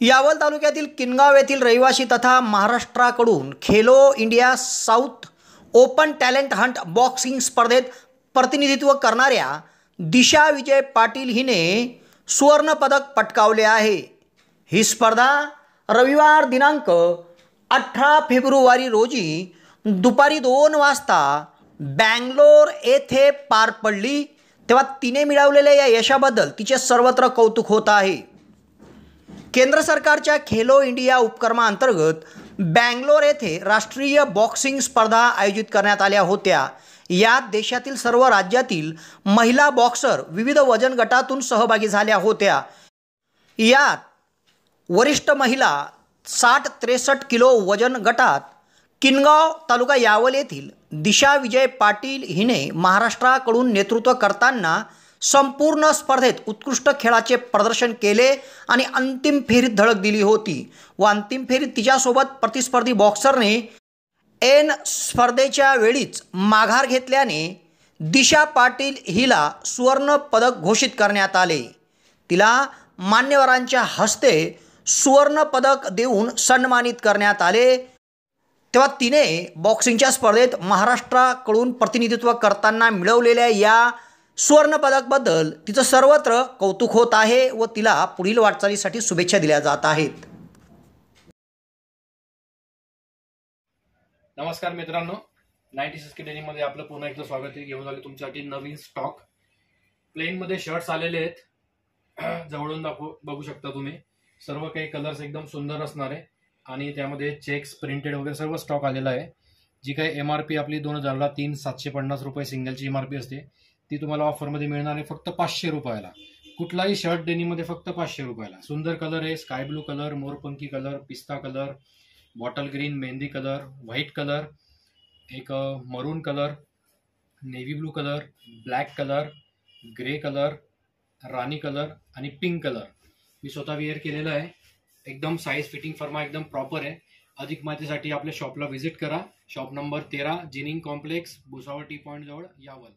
यावल तालुक्यातील किनगाव येथील रहिवासी तथा महाराष्ट्राकडून Khelo India South Open talent hunt boxing स्पर्धेत प्रतिनिधित्व करणाऱ्या दिशा विजय पाटील हिने सुवर्ण पदक पटकावले आहे। ही स्पर्धा रविवार दिनांक 18 फेब्रुवारी रोजी दुपारी 2 वाजता बँगलोर येथे पार पडली। तेव्हा तिने मिळवलेल्या या यशाबद्दल तिचे सर्वत्र कौतुक होत आहे। केंद्र सरकारच्या खेलो इंडिया उपक्रमांतर्गत बँगलोर येथे राष्ट्रीय बॉक्सिंग स्पर्धा आयोजित करण्यात आल्या होत्या। यात देशातील सर्व राज्यातील महिला बॉक्सर विविध वजन गटातून सहभागी झाल्या होत्या। यात वरिष्ठ महिला 60-63 किलो वजन गटात किनगाव तालुका यावल येथील दिशा विजय पाटील हिने महाराष्ट्राकडून नेतृत्व करताना संपूर्ण स्पर्धेत उत्कृष्ट खेळाचे प्रदर्शन केले आणि अंतिम फेरीत धडक दिली होती व अंतिम फेरीत तिच्यासोबत प्रतिस्पर्धी बॉक्सरने स्पर्धेच्या वेळीच माघार घेतल्याने दिशा पाटील हिला सुवर्ण पदक घोषित करण्यात आले। तिला मान्यवरांच्या हस्ते सुवर्ण पदक देऊन सन्मानित करण्यात आले। तेव्हा तिने बॉक्सिंगच्या स्पर्धेत महाराष्ट्राकडून प्रतिनिधित्व करताना मिळवलेल्या या सुवर्ण पदकबद्दल तिचं सर्वत्र कौतुक होत आहे व तिला पुढील वाटचालीसाठी शुभेच्छा दिल्या जात आहेत। नमस्कार मित्रांनो, 96K डेनिम मध्ये आपलं पुन्हा एकदा स्वागत आहे। घेऊन आले तुमच्यासाठी नवीन स्टॉक। प्लेन मध्ये शर्ट्स आलेले आहेत, जवळून बघू शकता तुम्ही। सर्व काही कलर्स एकदम सुंदर असणार आहे आणि त्यामध्ये चेक्स प्रिंटेड वगैरे सर्व स्टॉक आलेला आहे। जी काही MRP आपली 2000ला 750 रुपये सिंगलची MRP असते, ती तुम्हाला ऑफरमध्ये मिळणार आहे फक्त 500 रुपयाला। कुठलाही शर्ट डेनिममध्ये फक्त 500 रुपयाला। सुंदर कलर आहे, स्काय ब्लू कलर, मोरपंखी कलर, पिस्ता colour, bottle green, mehndi colour, white colour, एक maroon colour, navy blue colour, black colour, grey colour, राणी कलर आणि पिंक कलर मी स्वतः वेअर केलेला आहे। एकदम साईज फिटिंग फर्मा एकदम प्रॉपर आहे। अधिक माहितीसाठी आपल्या शॉपला व्हिजिट करा। Shop number 13, ginning complex, Bhusawal T point जवळ, यावल।